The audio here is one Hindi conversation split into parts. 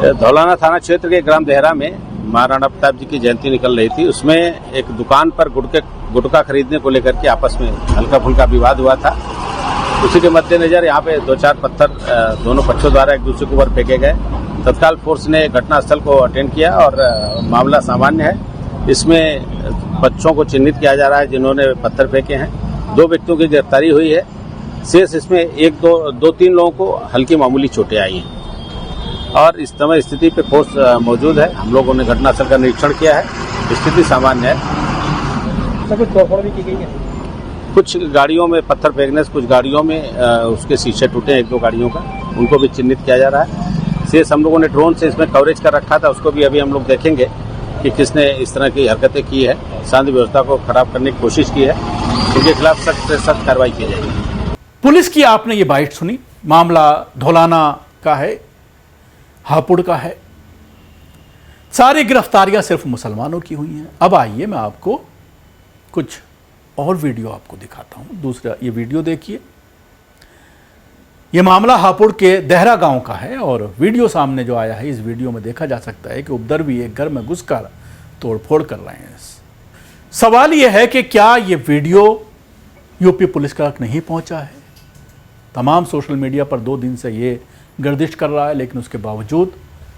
धौलाना थाना क्षेत्र के ग्राम देहरा में महाराणा प्रताप जी की जयंती निकल रही थी। उसमें एक दुकान पर गुटखा खरीदने को लेकर के आपस में हल्का फुल्का विवाद हुआ था। उसी के मद्देनजर यहाँ पे 2-4 पत्थर दोनों पक्षों द्वारा एक दूसरे के ऊपर फेंके गए। तत्काल फोर्स ने घटनास्थल को अटेंड किया और मामला सामान्य है। इसमें बच्चों को चिन्हित किया जा रहा है जिन्होंने पत्थर फेंके हैं। 2 व्यक्तियों की गिरफ्तारी हुई है। शेष इसमें 2-3 लोगों को हल्की मामूली चोटें आई हैं और इस समय स्थिति पे फोर्स मौजूद है। हम लोगों ने घटनास्थल का निरीक्षण किया है, स्थिति सामान्य है। कुछ तोड़फोड़ भी की गई है। कुछ गाड़ियों में पत्थर फेंकने से कुछ गाड़ियों में उसके शीशे टूटे, 1-2 गाड़ियों का, उनको भी चिन्हित किया जा रहा है। शेष हम लोगों ने ड्रोन से इसमें कवरेज कर रखा था, उसको भी अभी हम लोग देखेंगे कि किसने इस तरह की हरकतें की है, शांति व्यवस्था को खराब करने की कोशिश की है। उनके खिलाफ सख्त से सख्त कार्रवाई की जाएगी। पुलिस की आपने ये बाइट सुनी। मामला धौलाना का है, हापुड़ का है। सारी गिरफ्तारियां सिर्फ मुसलमानों की हुई हैं। अब आइए मैं आपको कुछ और वीडियो आपको दिखाता हूं। दूसरा ये वीडियो देखिए। ये मामला हापुड़ के देहरा गांव का है और वीडियो सामने जो आया है, इस वीडियो में देखा जा सकता है कि उपद्रवी एक घर में घुसकर तोड़फोड़ कर रहे हैं। सवाल यह है कि क्या ये वीडियो यूपी पुलिस तक नहीं पहुंचा है? तमाम सोशल मीडिया पर 2 दिन से ये गर्दिश कर रहा है, लेकिन उसके बावजूद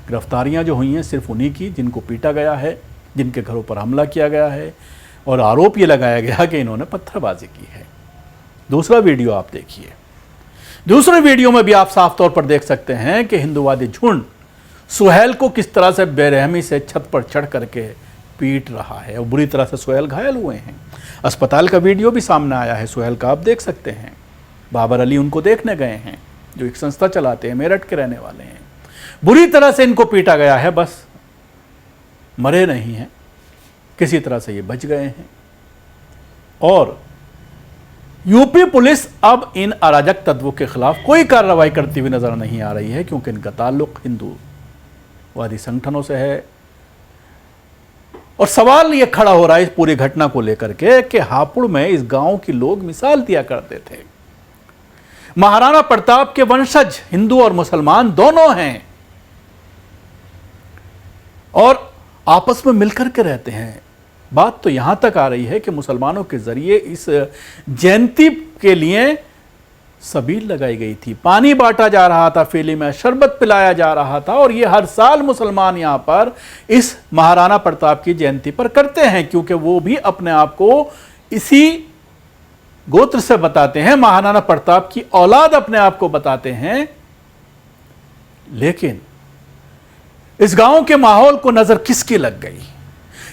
गिरफ्तारियां जो हुई हैं सिर्फ उन्हीं की जिनको पीटा गया है, जिनके घरों पर हमला किया गया है और आरोप ये लगाया गया कि इन्होंने पत्थरबाजी की है। दूसरा वीडियो आप देखिए। दूसरे वीडियो में भी आप साफ तौर पर देख सकते हैं कि हिंदुवादी झुंड सुहेल को किस तरह से बेरहमी से छत पर चढ़ करके पीट रहा है और बुरी तरह से सुहेल घायल हुए हैं। अस्पताल का वीडियो भी सामने आया है सुहेल का, आप देख सकते हैं। बाबर अली उनको देखने गए हैं, जो एक संस्था चलाते हैं, मेरठ के रहने वाले हैं। बुरी तरह से इनको पीटा गया है, बस मरे नहीं हैं, किसी तरह से ये बच गए हैं। और यूपी पुलिस अब इन अराजक तत्वों के खिलाफ कोई कार्रवाई करती हुई नजर नहीं आ रही है, क्योंकि इनका ताल्लुक हिंदूवादी संगठनों से है। और सवाल ये खड़ा हो रहा है इस पूरी घटना को लेकर के कि हापुड़ में इस गांव के लोग मिसाल दिया करते थे। महाराणा प्रताप के वंशज हिंदू और मुसलमान दोनों हैं और आपस में मिलकर के रहते हैं। बात तो यहां तक आ रही है कि मुसलमानों के जरिए इस जयंती के लिए सबील लगाई गई थी, पानी बांटा जा रहा था, फेली में शरबत पिलाया जा रहा था। और ये हर साल मुसलमान यहां पर इस महाराणा प्रताप की जयंती पर करते हैं, क्योंकि वो भी अपने आप को इसी गोत्र से बताते हैं, महाराणा प्रताप की औलाद अपने आप को बताते हैं। लेकिन इस गांव के माहौल को नजर किसकी लग गई?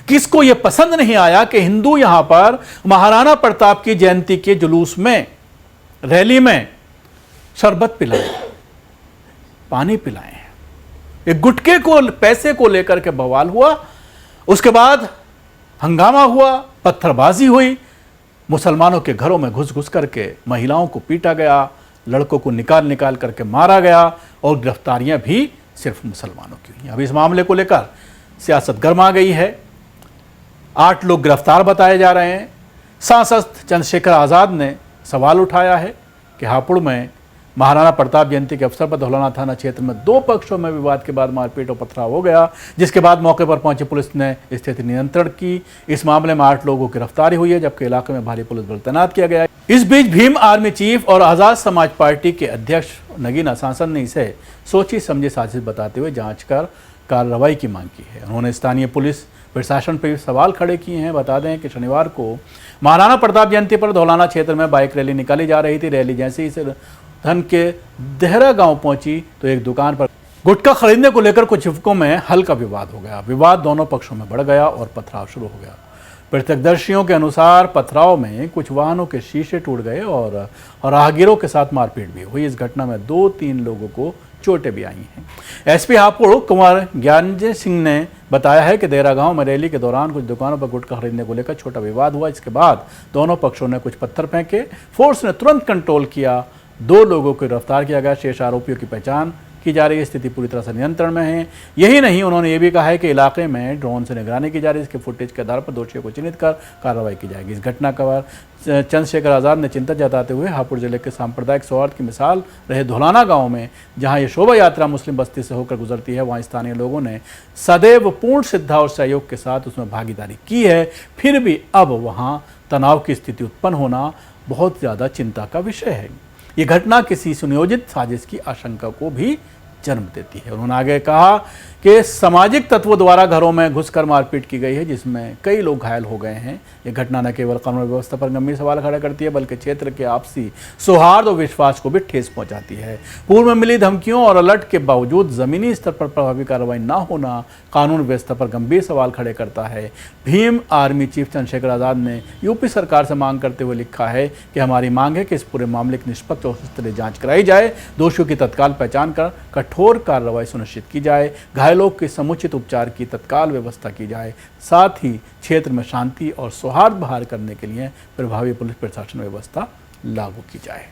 किसको यह पसंद नहीं आया कि हिंदू यहां पर महाराणा प्रताप की जयंती के जुलूस में, रैली में शरबत पिलाएं, पानी पिलाएं। एक गुटके को, पैसे को लेकर के बवाल हुआ, उसके बाद हंगामा हुआ, पत्थरबाजी हुई, मुसलमानों के घरों में घुस घुस करके महिलाओं को पीटा गया, लड़कों को निकाल करके मारा गया और गिरफ्तारियां भी सिर्फ मुसलमानों की हुई। अब इस मामले को लेकर सियासत गर्मा गई है। 8 लोग गिरफ्तार बताए जा रहे हैं। सांसद चंद्रशेखर आज़ाद ने सवाल उठाया है कि हापुड़ में महाराणा प्रताप जयंती के अवसर पर धौलाना थाना क्षेत्र में 2 पक्षों में विवाद के बाद मारपीट और पथराव हो गया, जिसके बाद मौके पर पहुंची पुलिस ने स्थिति नियंत्रण की। इस मामले में 8 लोगों की गिरफ्तारी हुई है, जबकि इलाके में भारी पुलिस बल तैनात किया गया है। इस बीच भीम आर्मी चीफ और आज़ाद समाज पार्टी के अध्यक्ष नगीना सांसद ने इसे सोची समझी साजिश बताते हुए जांच कर कार्रवाई की मांग की है। उन्होंने स्थानीय पुलिस प्रशासन पर सवाल खड़े किए हैं। बता दें कि शनिवार को महाराणा प्रताप जयंती पर धौलाना क्षेत्र में बाइक रैली निकाली जा रही थी। रैली जैसे ही धन के देहरा गांव पहुंची तो एक दुकान पर गुटखा खरीदने को लेकर कुछ युवकों में हल्का विवाद हो गया। विवाद दोनों पक्षों में बढ़ गया और पथराव शुरू हो गया। प्रत्यक्षदर्शियों के अनुसार पथराव में कुछ वाहनों के शीशे टूट गए और राहगीरों के साथ मारपीट भी हुई। इस घटना में 2-3 लोगों को चोटें भी आई हैं। एसपी हापुड़ कुमार ज्ञानजय सिंह ने बताया है कि देहरा गांव में रैली के दौरान कुछ दुकानों पर गुटखा खरीदने को लेकर छोटा विवाद हुआ। इसके बाद दोनों पक्षों ने कुछ पत्थर फेंके। फोर्स ने तुरंत कंट्रोल किया। 2 लोगों को गिरफ्तार किया गया। शेष आरोपियों की पहचान की जा रही है। स्थिति पूरी तरह से नियंत्रण में है। यही नहीं, उन्होंने ये भी कहा है कि इलाके में ड्रोन से निगरानी की जा रही है। इसके फुटेज के आधार पर दोषियों को चिन्हित कर कार्रवाई की जाएगी। इस घटना का चंद्रशेखर आज़ाद ने चिंता जताते हुए हापुड़ जिले के सांप्रदायिक सौहार्द की मिसाल रहे धौलाना गांव में, जहां ये शोभा यात्रा मुस्लिम बस्ती से होकर गुजरती है, वहां स्थानीय लोगों ने सदैव पूर्ण श्रद्धा और सहयोग के साथ उसमें भागीदारी की है। फिर भी अब वहां तनाव की स्थिति उत्पन्न होना बहुत ज़्यादा चिंता का विषय है। ये घटना किसी सुनियोजित साजिश की आशंका को भी जन्म देती है। उन्होंने आगे कहा कि सामाजिक तत्वों द्वारा घरों में घुसकर मारपीट की गई है, जिसमें कई लोग घायल हो गए हैं। ये घटना न केवल कानून व्यवस्था पर गंभीर सवाल खड़ा करती है, बल्कि क्षेत्र के आपसी सौहार्द और विश्वास को भी ठेस पहुंचाती है। पूर्व में मिली धमकियों और अलर्ट के बावजूद जमीनी स्तर पर प्रभावी कार्रवाई न होना कानून व्यवस्था पर गंभीर सवाल खड़े करता है। भीम आर्मी चीफ चंद्रशेखर आज़ाद ने यूपी सरकार से मांग करते हुए लिखा है कि हमारी मांग है कि इस पूरे मामले की निष्पक्ष और स्तरीय जांच कराई जाए, दोषियों की तत्काल पहचान कर कठोर कार्रवाई सुनिश्चित की जाए, घायलों के समुचित उपचार की तत्काल व्यवस्था की जाए, साथ ही क्षेत्र में शांति और सौहार्द बहाल करने के लिए प्रभावी पुलिस प्रशासन व्यवस्था लागू की जाए।